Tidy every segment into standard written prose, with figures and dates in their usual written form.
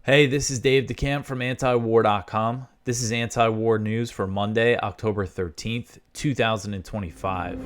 Hey, this is Dave DeCamp from antiwar.com. This is anti-war news for Monday, October 13th, 2025.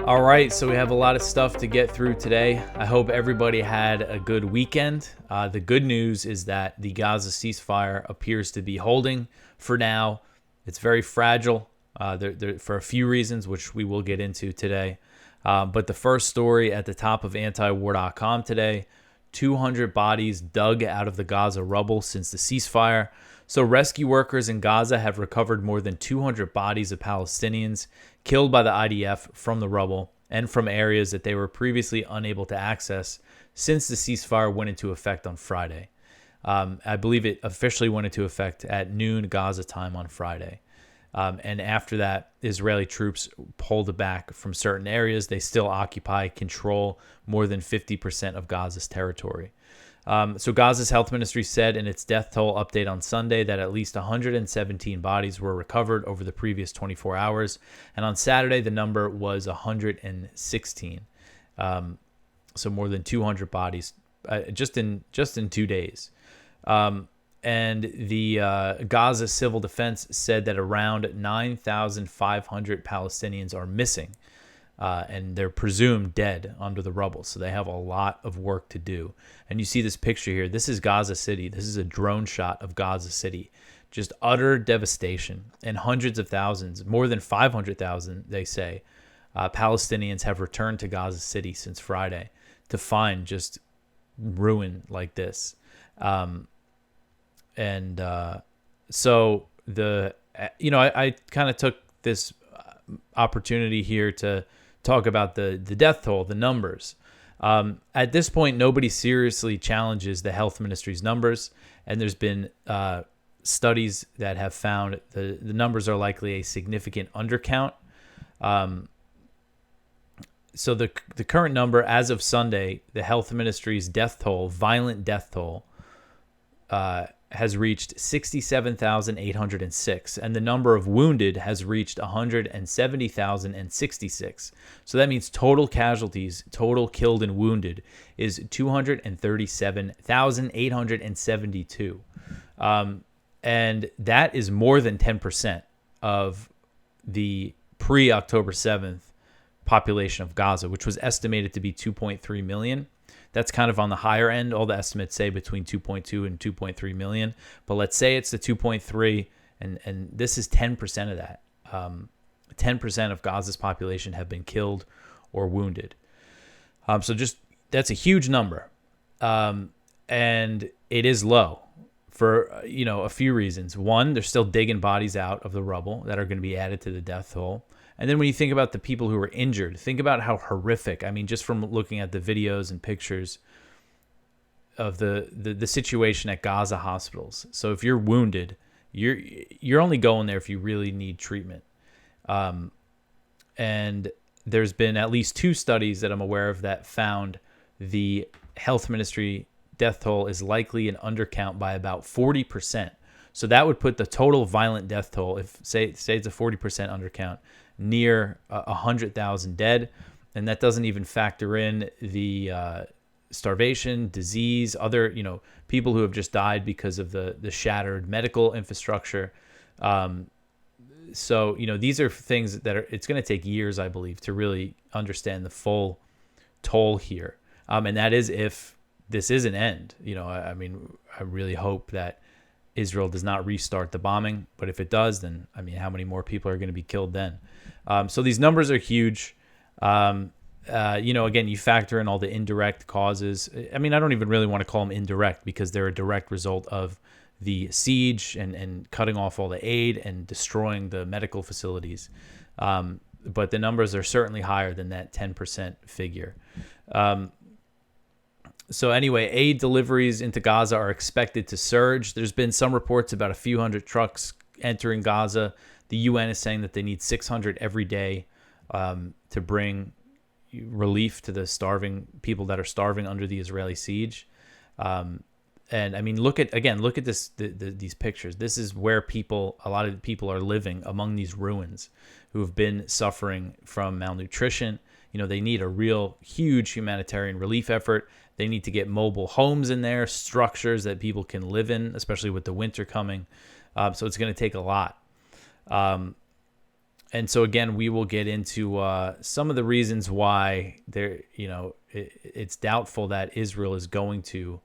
All right, so we have a lot of stuff to get through today. I hope everybody had a good weekend. The good news is that the Gaza ceasefire appears to be holding for now. It's very fragile for a few reasons, which we will get into today. But the first story at the top of antiwar.com today, 200 bodies dug out of the Gaza rubble since the ceasefire. So rescue workers in Gaza have recovered more than 200 bodies of Palestinians killed by the IDF from the rubble and from areas that they were previously unable to access since the ceasefire went into effect on Friday. I believe it officially went into effect at noon Gaza time on Friday. And after that, Israeli troops pulled back from certain areas. They still control more than 50% of Gaza's territory. So Gaza's health ministry said in its death toll update on Sunday that at least 117 bodies were recovered over the previous 24 hours. And on Saturday, the number was 116. So more than 200 bodies just in 2 days. And the Gaza Civil Defense said that around 9,500 Palestinians are missing. And they're presumed dead under the rubble. So they have a lot of work to do. And you see this picture here. This is Gaza City. This is a drone shot of Gaza City. Just utter devastation. And hundreds of thousands, more than 500,000, they say, Palestinians have returned to Gaza City since Friday to find just ruin like this. So I kind of took this opportunity here to talk about the death toll, the numbers. At this point, nobody seriously challenges the health ministry's numbers, and there's been studies that have found the numbers are likely a significant undercount. So the current number as of Sunday, the health ministry's death toll, violent death toll, has reached 67,806, and the number of wounded has reached 170,066. So that means total casualties, total killed and wounded, is 237,872. And that is more than 10% of the pre-October 7th population of Gaza, which was estimated to be 2.3 million. That's kind of on the higher end. All the estimates say between 2.2 and 2.3 million. But let's say it's the 2.3, and this is 10% of that. 10% of Gaza's population have been killed or wounded. So just that's a huge number. And it is low for a few reasons. One, they're still digging bodies out of the rubble that are going to be added to the death toll. And then when you think about the people who were injured, think about how horrific. I mean, just from looking at the videos and pictures of the situation at Gaza hospitals. So if you're wounded, you're only going there if you really need treatment. And there's been at least 2 studies that I'm aware of that found the health ministry death toll is likely an undercount by about 40%. So that would put the total violent death toll, if say it's a 40% undercount, near 100,000 dead. And that doesn't even factor in the starvation, disease, other people who have just died because of the shattered medical infrastructure. So these are things that it's going to take years, I believe, to really understand the full toll here. And that is if this is an end. I really hope that Israel does not restart the bombing, but if it does, then how many more people are going to be killed then? So these numbers are huge. Again, you factor in all the indirect causes. I don't even really want to call them indirect because they're a direct result of the siege and cutting off all the aid and destroying the medical facilities. But the numbers are certainly higher than that 10% figure. So anyway, aid deliveries into Gaza are expected to surge. There's been some reports about a few hundred trucks entering Gaza. The UN is saying that they need 600 every day to bring relief to the starving people that are starving under the Israeli siege. And I mean, look at this, these pictures. This is where a lot of people are living among these ruins who have been suffering from malnutrition. They need a real huge humanitarian relief effort. They need to get mobile homes in there, structures that people can live in, especially with the winter coming. So it's going to take a lot. And so again, we will get into some of the reasons why it's doubtful that Israel is going to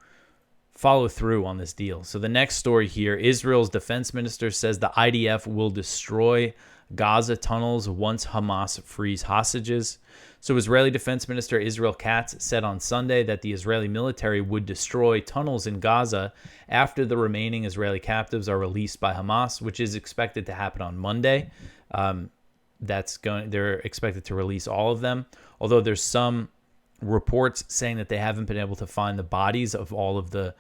follow through on this deal. So the next story here, Israel's defense minister says the IDF will destroy Gaza tunnels once Hamas frees hostages. So Israeli Defense Minister Israel Katz said on Sunday that the Israeli military would destroy tunnels in Gaza after the remaining Israeli captives are released by Hamas, which is expected to happen on Monday. They're expected to release all of them, although there's some reports saying that they haven't been able to find the bodies of all of the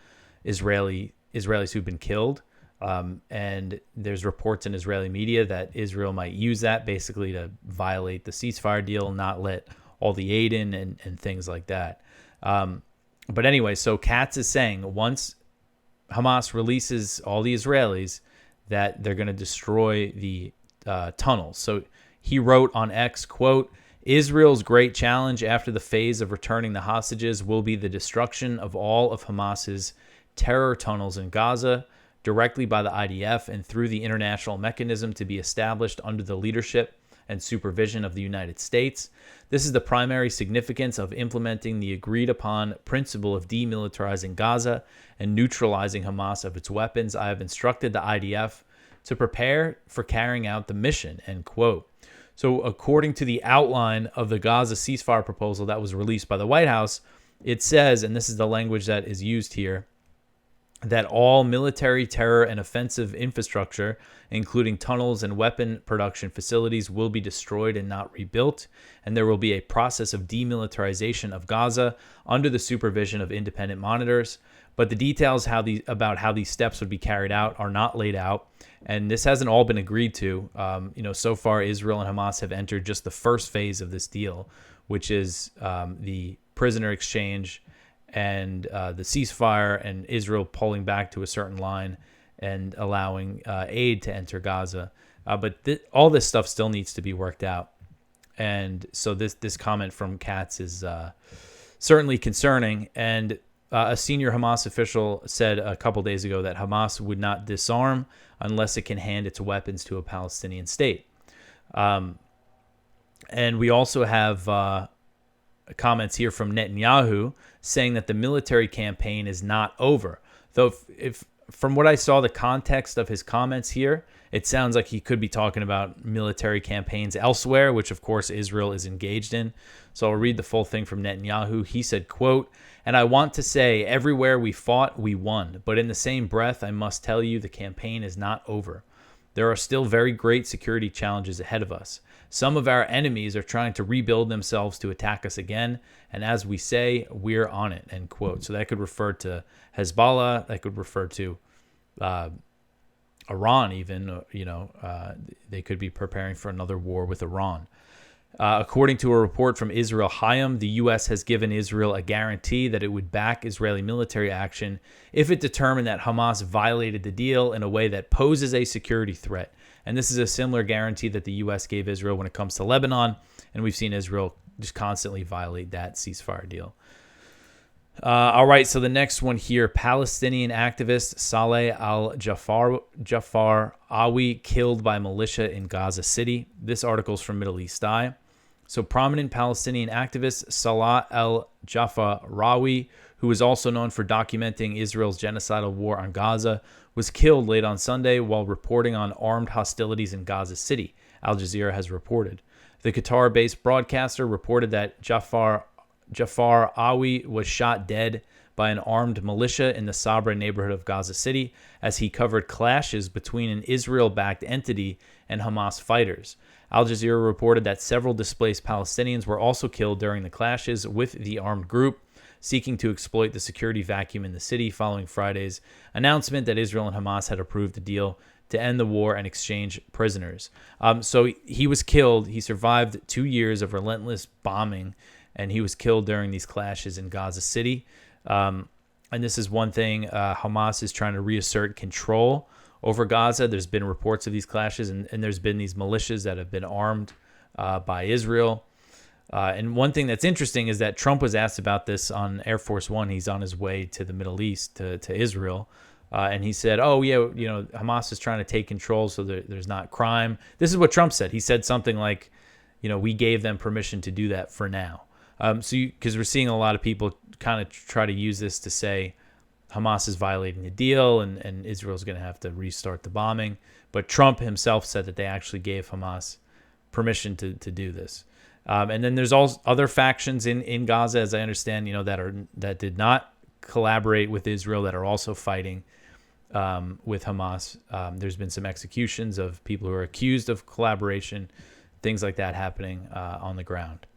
Israelis who've been killed. And there's reports in Israeli media that Israel might use that basically to violate the ceasefire deal, not let all the aid in and things like that. But anyway, so Katz is saying once Hamas releases all the Israelis that they're going to destroy the tunnels. So he wrote on X, quote, Israel's great challenge after the phase of returning the hostages will be the destruction of all of Hamas's terror tunnels in Gaza, directly by the IDF and through the international mechanism to be established under the leadership and supervision of the United States. This is the primary significance of implementing the agreed-upon principle of demilitarizing Gaza and neutralizing Hamas of its weapons. I have instructed the IDF to prepare for carrying out the mission, end quote. So according to the outline of the Gaza ceasefire proposal that was released by the White House, it says, and this is the language that is used here, that all military, terror, and offensive infrastructure, including tunnels and weapon production facilities, will be destroyed and not rebuilt, and there will be a process of demilitarization of Gaza under the supervision of independent monitors. But the details about how these steps would be carried out are not laid out, and this hasn't all been agreed to. So far, Israel and Hamas have entered just the first phase of this deal, which is the prisoner exchange and the ceasefire, and Israel pulling back to a certain line and allowing aid to enter Gaza. But all this stuff still needs to be worked out. And so this comment from Katz is certainly concerning. And a senior Hamas official said a couple days ago that Hamas would not disarm unless it can hand its weapons to a Palestinian state. And we also have comments here from Netanyahu saying that the military campaign is not over. Though if from what I saw, the context of his comments here, it sounds like he could be talking about military campaigns elsewhere, which of course Israel is engaged in. So I'll read the full thing from Netanyahu. He said, quote, "And I want to say everywhere we fought, we won. But in the same breath, I must tell you the campaign is not over. There are still very great security challenges ahead of us. Some of our enemies are trying to rebuild themselves to attack us again. And as we say, we're on it," end quote. So that could refer to Hezbollah. That could refer to Iran even. They could be preparing for another war with Iran. According to a report from Israel Hayom, the U.S. has given Israel a guarantee that it would back Israeli military action if it determined that Hamas violated the deal in a way that poses a security threat. And this is a similar guarantee that the U.S. gave Israel when it comes to Lebanon, and we've seen Israel just constantly violate that ceasefire deal. All right, so the next one here, Palestinian activist Saleh Al-Jafarawi killed by militia in Gaza City. This article is from Mideast Eye. So prominent Palestinian activist Saleh Al-Jafarawi, who is also known for documenting Israel's genocidal war on Gaza, was killed late on Sunday while reporting on armed hostilities in Gaza City, Al Jazeera has reported. The Qatar-based broadcaster reported that Jafarawi was shot dead by an armed militia in the Sabra neighborhood of Gaza City as he covered clashes between an Israel-backed entity and Hamas fighters. Al Jazeera reported that several displaced Palestinians were also killed during the clashes with the armed group, seeking to exploit the security vacuum in the city following Friday's announcement that Israel and Hamas had approved a deal to end the war and exchange prisoners. So he was killed. He survived 2 years of relentless bombing, and he was killed during these clashes in Gaza City. And this is one thing. Hamas is trying to reassert control over Gaza. There's been reports of these clashes, and there's been these militias that have been armed by Israel. And one thing that's interesting is that Trump was asked about this on Air Force One. He's on his way to the Middle East, to Israel. And he said, oh, yeah, Hamas is trying to take control so there's not crime. This is what Trump said. He said something like, we gave them permission to do that for now. Because we're seeing a lot of people kind of try to use this to say Hamas is violating the deal and Israel's going to have to restart the bombing. But Trump himself said that they actually gave Hamas permission to do this. And then there's also other factions in Gaza, as I understand, that did not collaborate with Israel, that are also fighting with Hamas. There's been some executions of people who are accused of collaboration, things like that happening on the ground.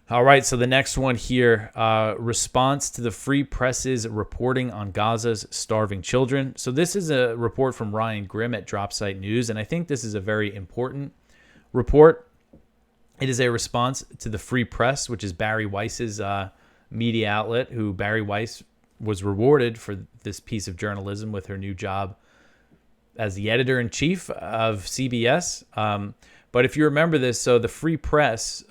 All right, so the next one here, response to the Free Press's reporting on Gaza's starving children. So this is a report from Ryan Grimm at Dropsite News, and I think this is a very important report. It is a response to the Free Press, which is Barry Weiss's media outlet, who Barry Weiss was rewarded for this piece of journalism with her new job as the editor-in-chief of CBS. But if you remember this, so the Free Press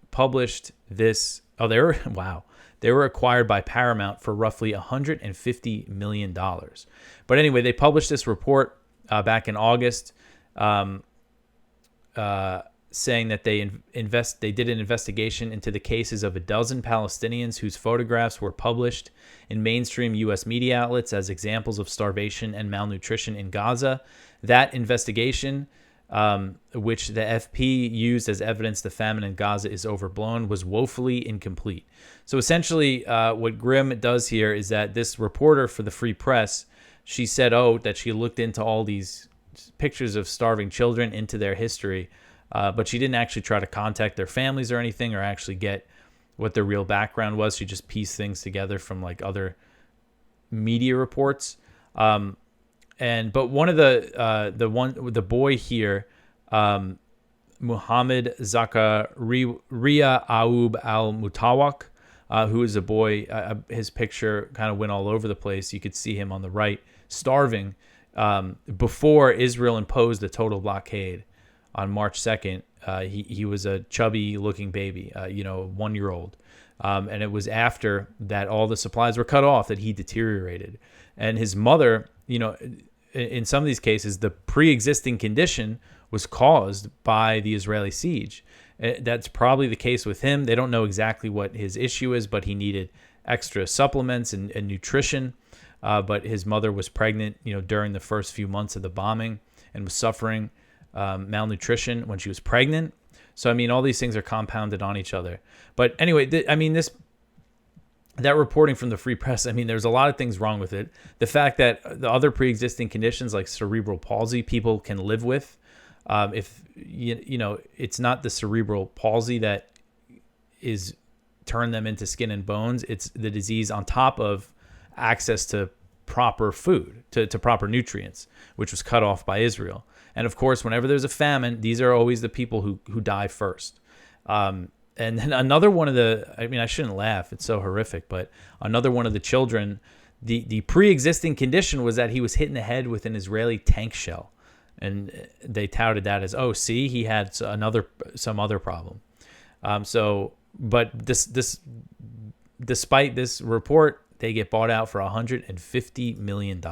published this. Oh, they were acquired by Paramount for roughly $150 million. But anyway, they published this report back in August, saying that they did an investigation into the cases of a dozen Palestinians whose photographs were published in mainstream U.S. media outlets as examples of starvation and malnutrition in Gaza. That investigation, which the FP used as evidence the famine in Gaza is overblown, was woefully incomplete. So essentially, what Grimm does here is that this reporter for the Free Press, she said, that she looked into all these pictures of starving children, into their history, but she didn't actually try to contact their families or anything, or actually get what their real background was. She just pieced things together from like other media reports. But one of the boy here, Muhammad Zakaria Aoub al-Mutawak, who is a boy, his picture kind of went all over the place. You could see him on the right, starving, before Israel imposed a total blockade on March 2nd. He was a chubby-looking baby, 1-year-old. And it was after that all the supplies were cut off that he deteriorated. And his mother, in some of these cases, the pre-existing condition was caused by the Israeli siege. That's probably the case with him. They don't know exactly what his issue is, but he needed extra supplements and nutrition. But his mother was pregnant, during the first few months of the bombing, and was suffering malnutrition when she was pregnant. So, all these things are compounded on each other. But anyway, that reporting from the Free Press, there's a lot of things wrong with it. The fact that the other pre-existing conditions like cerebral palsy people can live with, if it's not the cerebral palsy that is turn them into skin and bones. It's the disease on top of access to proper food, to proper nutrients, which was cut off by Israel. And of course, whenever there's a famine, these are always the people who die first. And then another one of I shouldn't laugh, it's so horrific, but another one of the children, the pre-existing condition was that he was hit in the head with an Israeli tank shell. And they touted that as, he had some other problem. But despite this report, they get bought out for $150 million.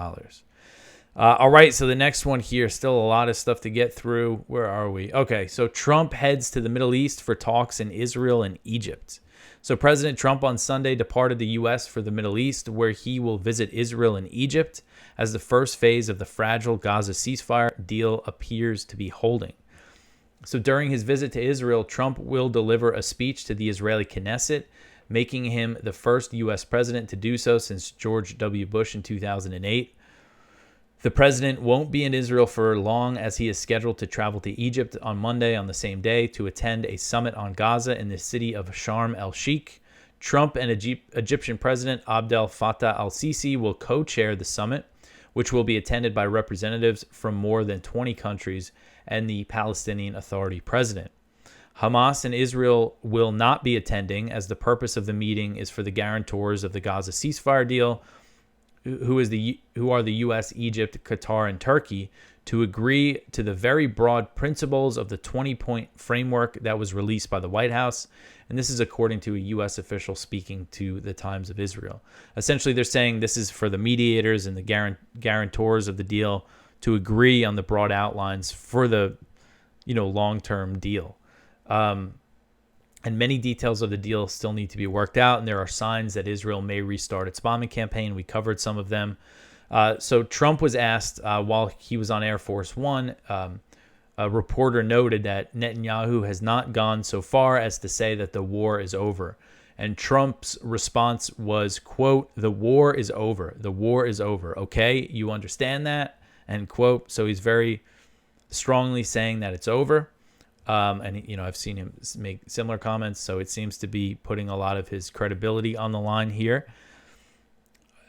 All right, so the next one here, still a lot of stuff to get through. Where are we? Okay, so Trump heads to the Middle East for talks in Israel and Egypt. So President Trump on Sunday departed the U.S. for the Middle East, where he will visit Israel and Egypt as the first phase of the fragile Gaza ceasefire deal appears to be holding. So during his visit to Israel, Trump will deliver a speech to the Israeli Knesset, making him the first U.S. president to do so since George W. Bush in 2008. The president won't be in Israel for long, as he is scheduled to travel to Egypt on Monday on the same day to attend a summit on Gaza in the city of Sharm el-Sheikh. Trump and Egyptian President Abdel Fattah al-Sisi will co-chair the summit, which will be attended by representatives from more than 20 countries and the Palestinian Authority president. Hamas and Israel will not be attending, as the purpose of the meeting is for the guarantors of the Gaza ceasefire deal, who are the U.S., Egypt, Qatar, and Turkey, to agree to the very broad principles of the 20-point framework that was released by the White House. And this is according to a U.S. official speaking to the Times of Israel. Essentially, they're saying this is for the mediators and the guarantors of the deal to agree on the broad outlines for the, long-term deal. And many details of the deal still need to be worked out, and there are signs that Israel may restart its bombing campaign. We covered some of them. So Trump was asked while he was on Air Force One. A reporter noted that Netanyahu has not gone so far as to say that the war is over. And Trump's response was, quote, "The war is over. The war is over. Okay, you understand that?" End quote. So he's very strongly saying that it's over. And, I've seen him make similar comments. So it seems to be putting a lot of his credibility on the line here.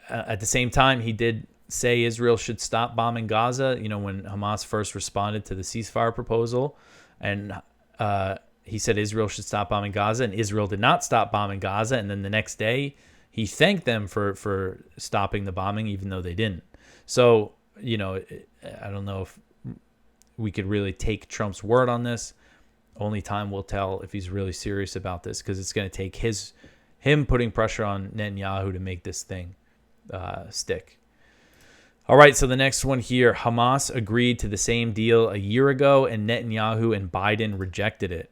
At the same time, he did say Israel should stop bombing Gaza, when Hamas first responded to the ceasefire proposal. And he said Israel should stop bombing Gaza, and Israel did not stop bombing Gaza. And then the next day, he thanked them for stopping the bombing, even though they didn't. So, I don't know if we could really take Trump's word on this. Only time will tell if he's really serious about this, because it's going to take him putting pressure on Netanyahu to make this thing stick. All right, so the next one here, Hamas agreed to the same deal a year ago, and Netanyahu and Biden rejected it.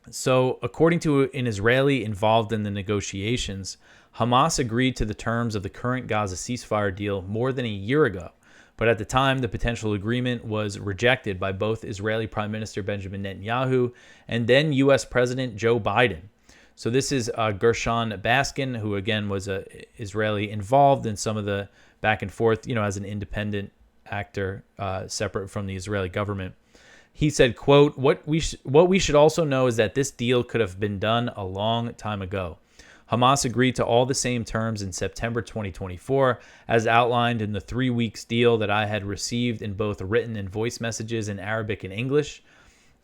So according to an Israeli involved in the negotiations, Hamas agreed to the terms of the current Gaza ceasefire deal more than a year ago. But at the time, the potential agreement was rejected by both Israeli Prime Minister Benjamin Netanyahu and then U.S. President Joe Biden. So this is Gershon Baskin, who again was a Israeli involved in some of the back and forth, as an independent actor separate from the Israeli government. He said, quote, what we should also know is that this deal could have been done a long time ago. Hamas agreed to all the same terms in September 2024, as outlined in the 3 weeks deal that I had received in both written and voice messages in Arabic and English.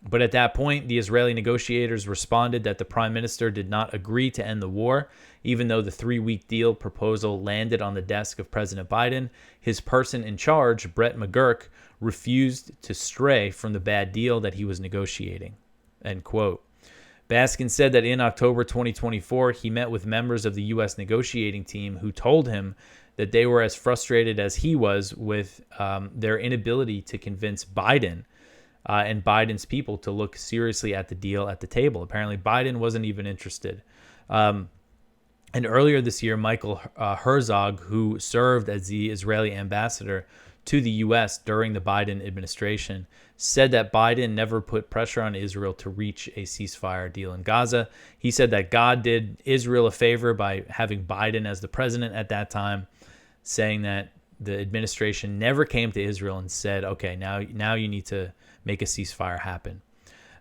But at that point, the Israeli negotiators responded that the prime minister did not agree to end the war, even though the 3-week deal proposal landed on the desk of President Biden. His person in charge, Brett McGurk, refused to stray from the bad deal that he was negotiating. End quote. Baskin said that in October 2024, he met with members of the U.S. negotiating team who told him that they were as frustrated as he was with their inability to convince Biden and Biden's people to look seriously at the deal at the table. Apparently, Biden wasn't even interested. And earlier this year, Michael Herzog, who served as the Israeli ambassador to the U.S. during the Biden administration, said that Biden never put pressure on Israel to reach a ceasefire deal in Gaza. He said that God did Israel a favor by having Biden as the president at that time, saying that the administration never came to Israel and said, okay, now you need to make a ceasefire happen.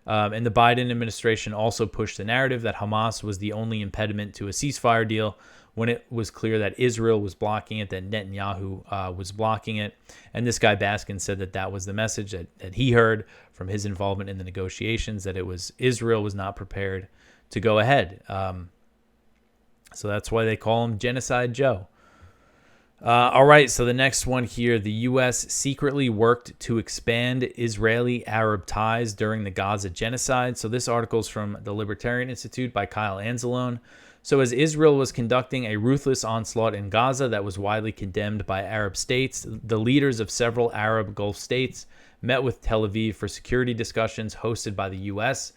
And the Biden administration also pushed the narrative that Hamas was the only impediment to a ceasefire deal, when it was clear that Israel was blocking it, that Netanyahu was blocking it. And this guy Baskin said that was the message that he heard from his involvement in the negotiations, that it was Israel was not prepared to go ahead. So that's why they call him Genocide Joe. All right, so the next one here, the U.S. secretly worked to expand Israeli-Arab ties during the Gaza genocide. So this article is from the Libertarian Institute by Kyle Anzalone. So as Israel was conducting a ruthless onslaught in Gaza that was widely condemned by Arab states, the leaders of several Arab Gulf states met with Tel Aviv for security discussions hosted by the U.S.,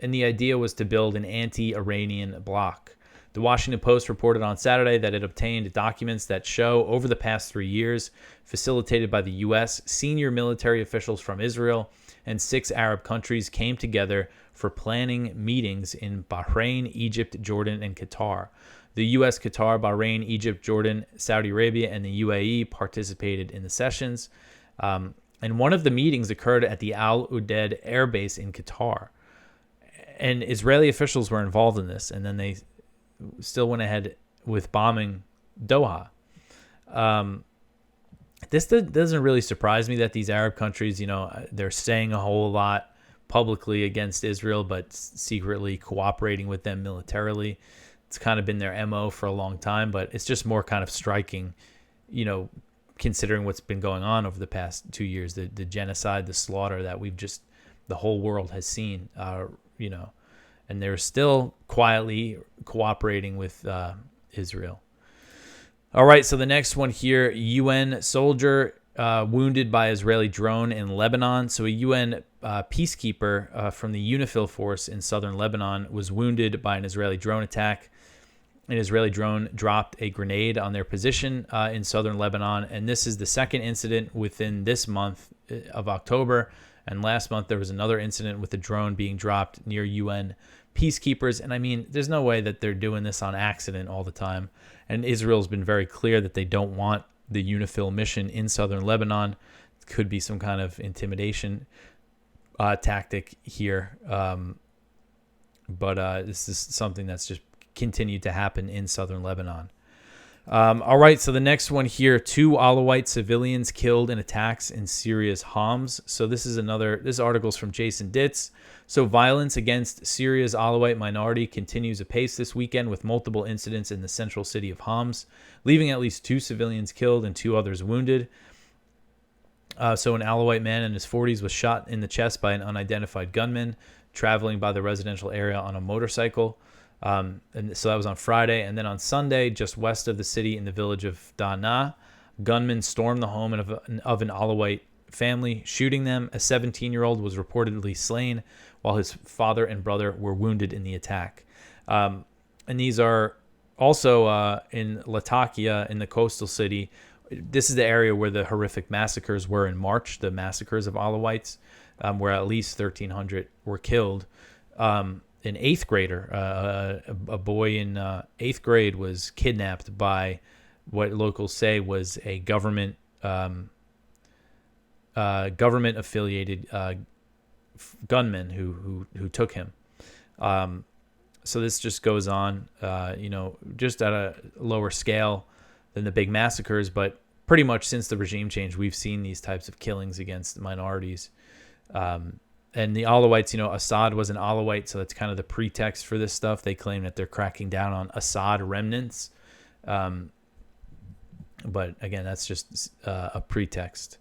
and the idea was to build an anti-Iranian bloc. The Washington Post reported on Saturday that it obtained documents that show over the past 3 years, facilitated by the U.S., senior military officials from Israel and 6 Arab countries came together for planning meetings in Bahrain, Egypt, Jordan, and Qatar. The U.S., Qatar, Bahrain, Egypt, Jordan, Saudi Arabia, and the UAE participated in the sessions. And one of the meetings occurred at the Al Udeid Air Base in Qatar. And Israeli officials were involved in this, and then they still went ahead with bombing Doha. This doesn't really surprise me that these Arab countries, they're saying a whole lot publicly against Israel, but secretly cooperating with them militarily. It's kind of been their MO for a long time, but it's just more kind of striking, considering what's been going on over the past 2 years, the genocide, the slaughter that the whole world has seen, and they're still quietly cooperating with Israel. All right, so the next one here, UN soldier wounded by Israeli drone in Lebanon. So a UN peacekeeper from the UNIFIL force in southern Lebanon was wounded by an Israeli drone attack. An Israeli drone dropped a grenade on their position in southern Lebanon, and this is the second incident within this month of October. And last month there was another incident with a drone being dropped near UN peacekeepers. And I mean, there's no way that they're doing this on accident all the time. And Israel's been very clear that they don't want the UNIFIL mission in southern Lebanon. It could be some kind of intimidation tactic here. But this is something that's just continued to happen in southern Lebanon. All right, so the next one here, 2 Alawite civilians killed in attacks in Syria's Homs. So this article's from Jason Ditz. So violence against Syria's Alawite minority continues apace this weekend with multiple incidents in the central city of Homs, leaving at least 2 civilians killed and 2 others wounded. So an Alawite man in his 40s was shot in the chest by an unidentified gunman traveling by the residential area on a motorcycle. And so that was on Friday. And then on Sunday, just west of the city in the village of Dana, gunmen stormed the home of an Alawite family, shooting them. A 17-year-old was reportedly slain, while his father and brother were wounded in the attack. And these are also in Latakia, in the coastal city. This is the area where the horrific massacres were in March, the massacres of Alawites, where at least 1,300 were killed. An 8th grader, a boy in 8th grade, was kidnapped by what locals say was a government affiliated gunman who took him. So this just goes on, just at a lower scale than the big massacres, but pretty much since the regime change, we've seen these types of killings against minorities. And the Alawites, Assad was an Alawite, so that's kind of the pretext for this stuff. They claim that they're cracking down on Assad remnants. But again, that's just a pretext.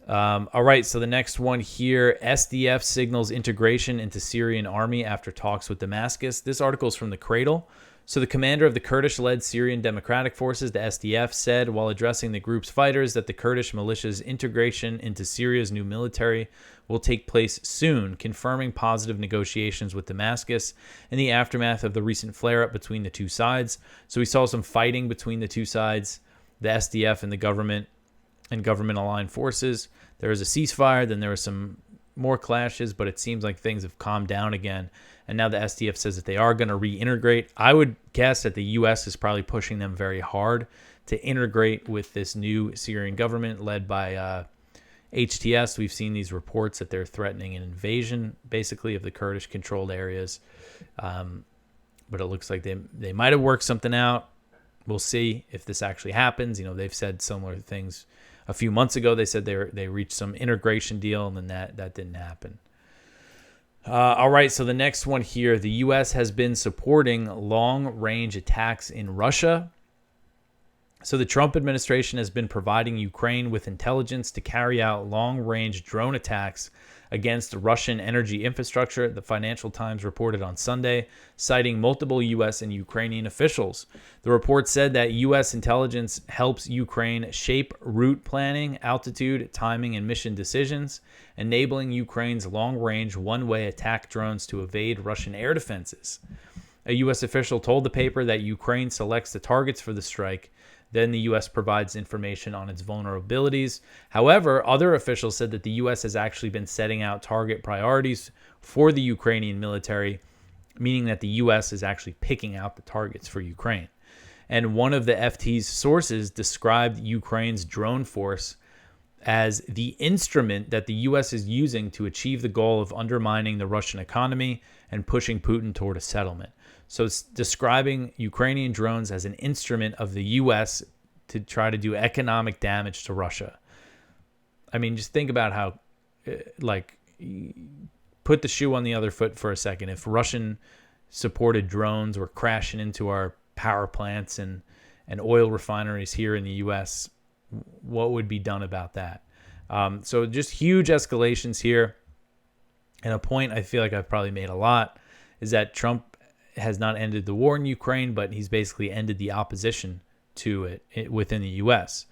All right, so the next one here, SDF signals integration into Syrian army after talks with Damascus. This article is from The Cradle. So the commander of the Kurdish-led Syrian Democratic Forces, the SDF, said while addressing the group's fighters that the Kurdish militia's integration into Syria's new military will take place soon, confirming positive negotiations with Damascus in the aftermath of the recent flare-up between the two sides. So we saw some fighting between the two sides, the SDF and the government and government-aligned forces. There was a ceasefire, then there were some more clashes, but it seems like things have calmed down again. And now the SDF says that they are going to reintegrate. I would guess that the U.S. is probably pushing them very hard to integrate with this new Syrian government led by HTS. We've seen these reports that they're threatening an invasion, basically, of the Kurdish-controlled areas. But it looks like they might have worked something out. We'll see if this actually happens. They've said similar things. A few months ago, they said they reached some integration deal, and then that didn't happen. All right, so the next one here, the U.S. has been supporting long-range attacks in Russia. So the Trump administration has been providing Ukraine with intelligence to carry out long-range drone attacks against Russian energy infrastructure, the Financial Times reported on Sunday, citing multiple U.S. and Ukrainian officials. The report said that U.S. intelligence helps Ukraine shape route planning, altitude, timing, and mission decisions, enabling Ukraine's long-range one-way attack drones to evade Russian air defenses. A U.S. official told the paper that Ukraine selects the targets for the strike. Then the U.S. provides information on its vulnerabilities. However, other officials said that the U.S. has actually been setting out target priorities for the Ukrainian military, meaning that the U.S. is actually picking out the targets for Ukraine. And one of the FT's sources described Ukraine's drone force as the instrument that the U.S. is using to achieve the goal of undermining the Russian economy and pushing Putin toward a settlement. So it's describing Ukrainian drones as an instrument of the U.S. to try to do economic damage to Russia. I mean, just think about how, put the shoe on the other foot for a second. If Russian-supported drones were crashing into our power plants and oil refineries here in the U.S., what would be done about that? So just huge escalations here. And a point I feel like I've probably made a lot is that Trump has not ended the war in Ukraine, but he's basically ended the opposition to it within the U.S.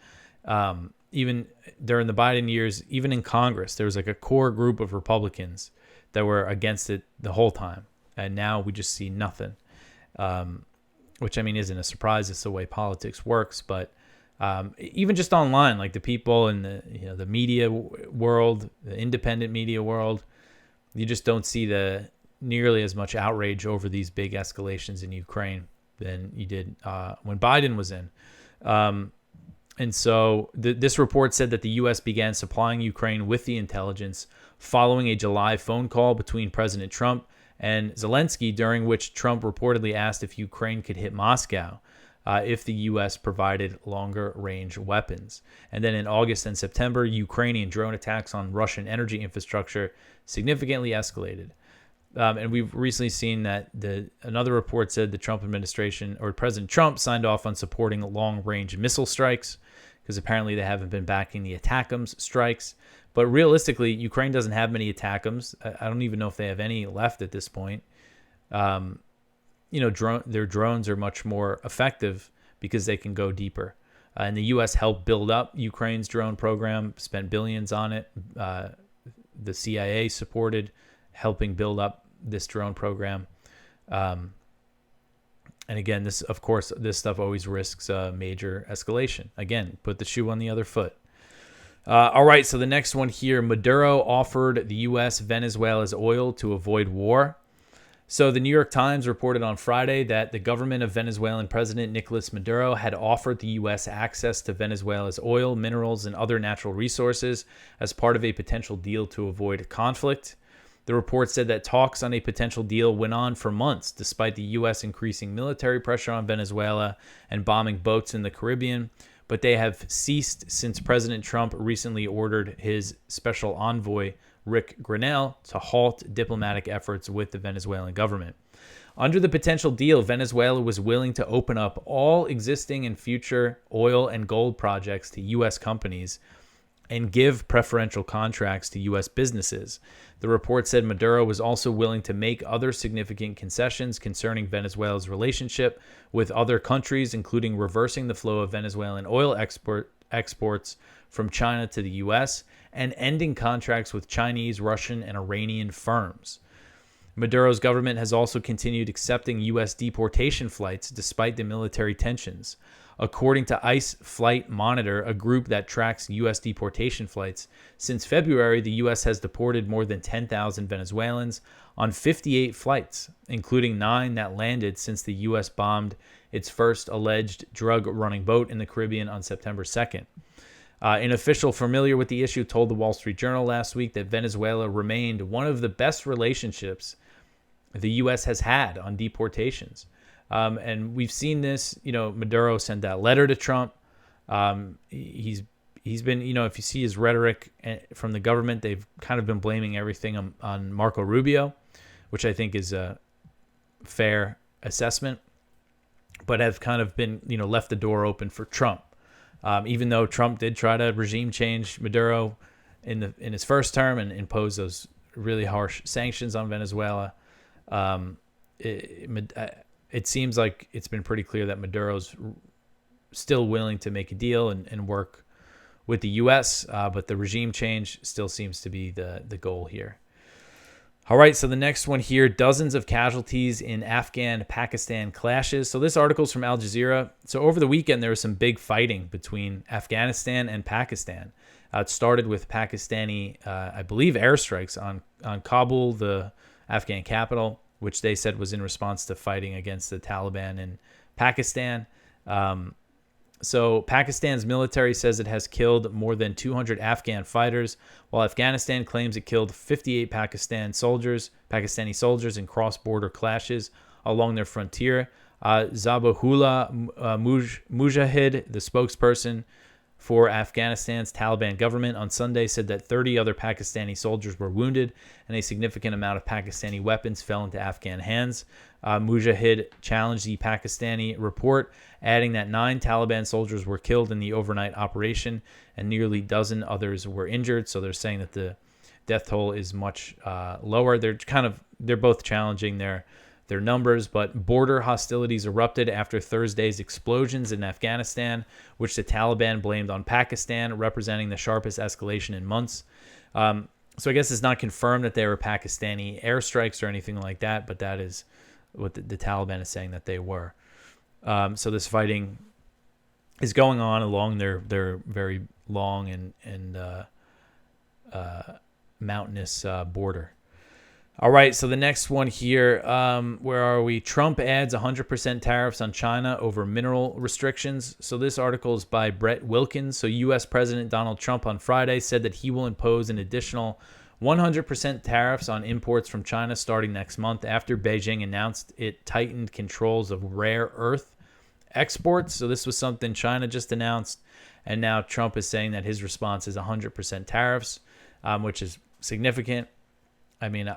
Even during the Biden years, even in Congress, there was like a core group of Republicans that were against it the whole time. And now we just see nothing, which I mean isn't a surprise. It's the way politics works. But even just online, like the people in the media world, the independent media world, you just don't see nearly as much outrage over these big escalations in Ukraine than you did when Biden was in. And so this report said that the U.S. began supplying Ukraine with the intelligence following a July phone call between President Trump and Zelensky, during which Trump reportedly asked if Ukraine could hit Moscow if the U.S. provided longer-range weapons. And then in August and September, Ukrainian drone attacks on Russian energy infrastructure significantly escalated. And we've recently seen that another report said the Trump administration, or President Trump, signed off on supporting long-range missile strikes because apparently they haven't been backing the ATACMS strikes. But realistically, Ukraine doesn't have many ATACMS. I don't even know if they have any left at this point. Their drones are much more effective because they can go deeper. And the U.S. helped build up Ukraine's drone program, spent billions on it. The CIA supported helping build up this drone program. And again, this stuff always risks major escalation. Again, put the shoe on the other foot. All right, so the next one here, Maduro offered the U.S. Venezuela's oil to avoid war. So the New York Times reported on Friday that the government of Venezuelan President Nicolas Maduro had offered the U.S. access to Venezuela's oil, minerals, and other natural resources as part of a potential deal to avoid conflict. The report said that talks on a potential deal went on for months, despite the U.S. increasing military pressure on Venezuela and bombing boats in the Caribbean, but they have ceased since President Trump recently ordered his special envoy, Rick Grenell, to halt diplomatic efforts with the Venezuelan government. Under the potential deal, Venezuela was willing to open up all existing and future oil and gold projects to U.S. companies and give preferential contracts to U.S. businesses. The report said Maduro was also willing to make other significant concessions concerning Venezuela's relationship with other countries, including reversing the flow of Venezuelan oil exports from China to the U.S. and ending contracts with Chinese, Russian, and Iranian firms. Maduro's government has also continued accepting U.S. deportation flights despite the military tensions. According to ICE Flight Monitor, a group that tracks U.S. deportation flights, since February, the U.S. has deported more than 10,000 Venezuelans on 58 flights, including 9 that landed since the U.S. bombed its first alleged drug-running boat in the Caribbean on September 2nd. An official familiar with the issue told the Wall Street Journal last week that Venezuela remained one of the best relationships the U.S. has had on deportations. And we've seen this, Maduro sent that letter to Trump. He's been, if you see his rhetoric from the government, they've kind of been blaming everything on Marco Rubio, which I think is a fair assessment, but have kind of been, left the door open for Trump. Even though Trump did try to regime change Maduro in his first term and impose those really harsh sanctions on Venezuela, it seems like it's been pretty clear that Maduro's still willing to make a deal and work with the U.S., but the regime change still seems to be the goal here. All right, so the next one here, dozens of casualties in Afghan-Pakistan clashes. So this article is from Al Jazeera. So over the weekend, there was some big fighting between Afghanistan and Pakistan. It started with Pakistani, I believe, airstrikes on Kabul, the Afghan capital, which they said was in response to fighting against the Taliban in Pakistan. So Pakistan's military says it has killed more than 200 Afghan fighters, while Afghanistan claims it killed 58 Pakistani soldiers in cross-border clashes along their frontier. Zabihullah Mujahid, the spokesperson for Afghanistan's Taliban government on Sunday said that 30 other Pakistani soldiers were wounded and a significant amount of Pakistani weapons fell into Afghan hands. Mujahid challenged the Pakistani report, adding that 9 Taliban soldiers were killed in the overnight operation and nearly a dozen others were injured. So they're saying that the death toll is much lower. They're both challenging their numbers, but border hostilities erupted after Thursday's explosions in Afghanistan, which the Taliban blamed on Pakistan, representing the sharpest escalation in months. So I guess it's not confirmed that they were Pakistani airstrikes or anything like that, but that is what the Taliban is saying that they were. So this fighting is going on along their very long and mountainous border. All right, so the next one here, where are we? Trump adds 100% tariffs on China over mineral restrictions. So this article is by Brett Wilkins. So U.S. President Donald Trump on Friday said that he will impose an additional 100% tariffs on imports from China starting next month after Beijing announced it tightened controls of rare earth exports. So this was something China just announced, and now Trump is saying that his response is 100% tariffs, which is significant. I mean,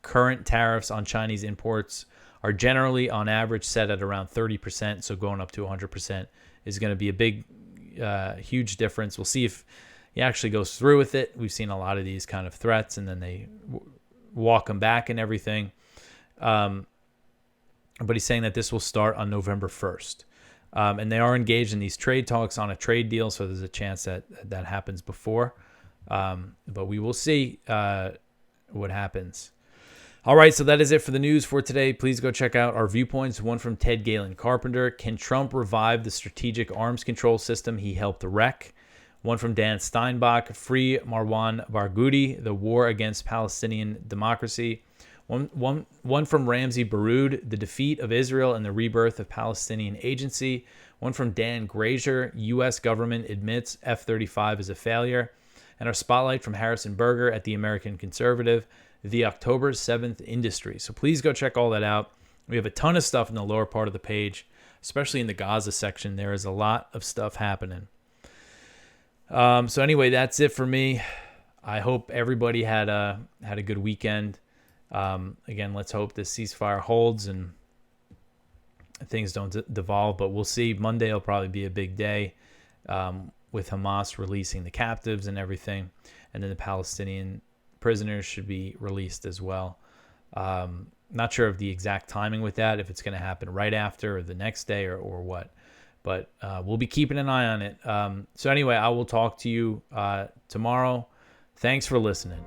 current tariffs on Chinese imports are generally, on average, set at around 30%. So going up to 100% is going to be a big, huge difference. We'll see if he actually goes through with it. We've seen a lot of these kind of threats, and then they walk them back and everything. But he's saying that this will start on November 1st. And they are engaged in these trade talks on a trade deal, so there's a chance that happens before. But we will see what happens. All right, so that is it for the news for today. Please go check out our viewpoints. One from Ted Galen Carpenter. Can Trump revive the strategic arms control system he helped wreck? One from Dan Steinbach. Free Marwan Barghouti, the war against Palestinian democracy. One from Ramsey Baroud, the defeat of Israel and the rebirth of Palestinian agency. One from Dan Grazier, U.S. government admits F-35 is a failure. And our spotlight from Harrison Berger at the American Conservative, the October 7th industry. So please go check all that out. We have a ton of stuff in the lower part of the page, especially in the Gaza section. There is a lot of stuff happening. So anyway, that's it for me. I hope everybody had a good weekend. Again, let's hope this ceasefire holds and things don't devolve, but we'll see. Monday will probably be a big day. With Hamas releasing the captives and everything. And then the Palestinian prisoners should be released as well. Not sure of the exact timing with that, if it's going to happen right after or the next day or what. But we'll be keeping an eye on it. So anyway, I will talk to you tomorrow. Thanks for listening.